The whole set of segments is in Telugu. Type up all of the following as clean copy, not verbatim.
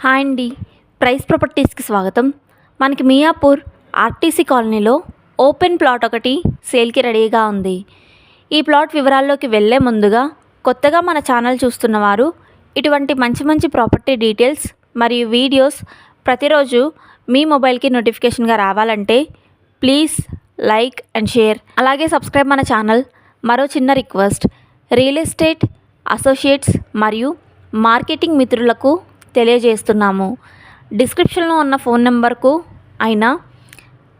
హాయ్ అండి, ప్రైస్ ప్రాపర్టీస్కి స్వాగతం. మనకి మియాపూర్ ఆర్టీసీ కాలనీలో ఓపెన్ ప్లాట్ ఒకటి సేల్కి రెడీగా ఉంది. ఈ ప్లాట్ వివరాల్లోకి వెళ్ళే ముందుగా కొత్తగా మన ఛానల్ చూస్తున్నవారు ఇటువంటి మంచి మంచి ప్రాపర్టీ డీటెయిల్స్ మరియు వీడియోస్ ప్రతిరోజు మీ మొబైల్కి నోటిఫికేషన్గా రావాలంటే ప్లీజ్ లైక్ అండ్ షేర్, అలాగే సబ్స్క్రైబ్ మన ఛానల్. మరో చిన్న రిక్వెస్ట్, రియల్ ఎస్టేట్ అసోసియేట్స్ మరియు మార్కెటింగ్ మిత్రులకు తెలియజేస్తున్నాము. డిస్క్రిప్షన్లో ఉన్న ఫోన్ నెంబర్కు అయినా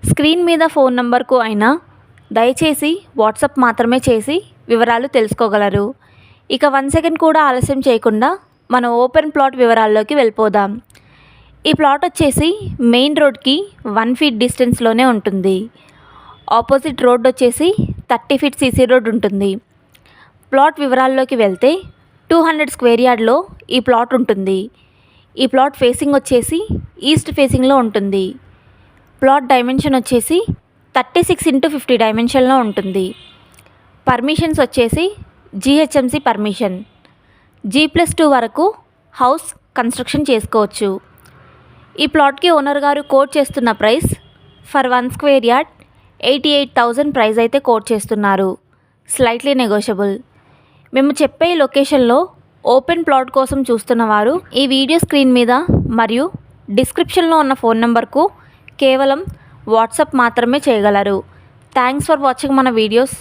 స్క్రీన్ మీద ఫోన్ నెంబర్కు అయినా దయచేసి వాట్సాప్ మాత్రమే చేసి వివరాలు తెలుసుకోగలరు. ఇక 1 సెకండ్ కూడా ఆలస్యం చేయకుండా మన ఓపెన్ ప్లాట్ వివరాల్లోకి వెళ్ళిపోదాం. ఈ ప్లాట్ వచ్చేసి మెయిన్ రోడ్కి 1 ఫీట్ డిస్టెన్స్లోనే ఉంటుంది. ఆపోజిట్ రోడ్ వచ్చేసి 30 ఫీట్ సీసీ రోడ్ ఉంటుంది. ప్లాట్ వివరాల్లోకి వెళ్తే 200 స్క్వేర్ యార్డ్లో ఈ ప్లాట్ ఉంటుంది. ఈ ప్లాట్ ఫేసింగ్ వచ్చేసి ఈస్ట్ ఫేసింగ్లో ఉంటుంది. ప్లాట్ డైమెన్షన్ వచ్చేసి 36x50 డైమెన్షన్లో ఉంటుంది. పర్మిషన్స్ వచ్చేసి GHMC పర్మిషన్. G+2 వరకు హౌస్ కన్స్ట్రక్షన్ చేసుకోవచ్చు. ఈ ప్లాట్కి ఓనర్ గారు కోట్ చేస్తున్న price for 1 square yard 88,000 price అయితే కోట్ చేస్తున్నారు. Slightly negotiable. మేము చెప్పే లొకేషన్లో ఓపెన్ ప్లాట్ కోసం చూస్తున్నవారు ఈ వీడియో స్క్రీన్ మీద మరియు డిస్క్రిప్షన్లో ఉన్న ఫోన్ నెంబర్కు కేవలం వాట్సాప్ మాత్రమే చేయగలరు. థ్యాంక్స్ ఫర్ వాచింగ్ మన వీడియోస్.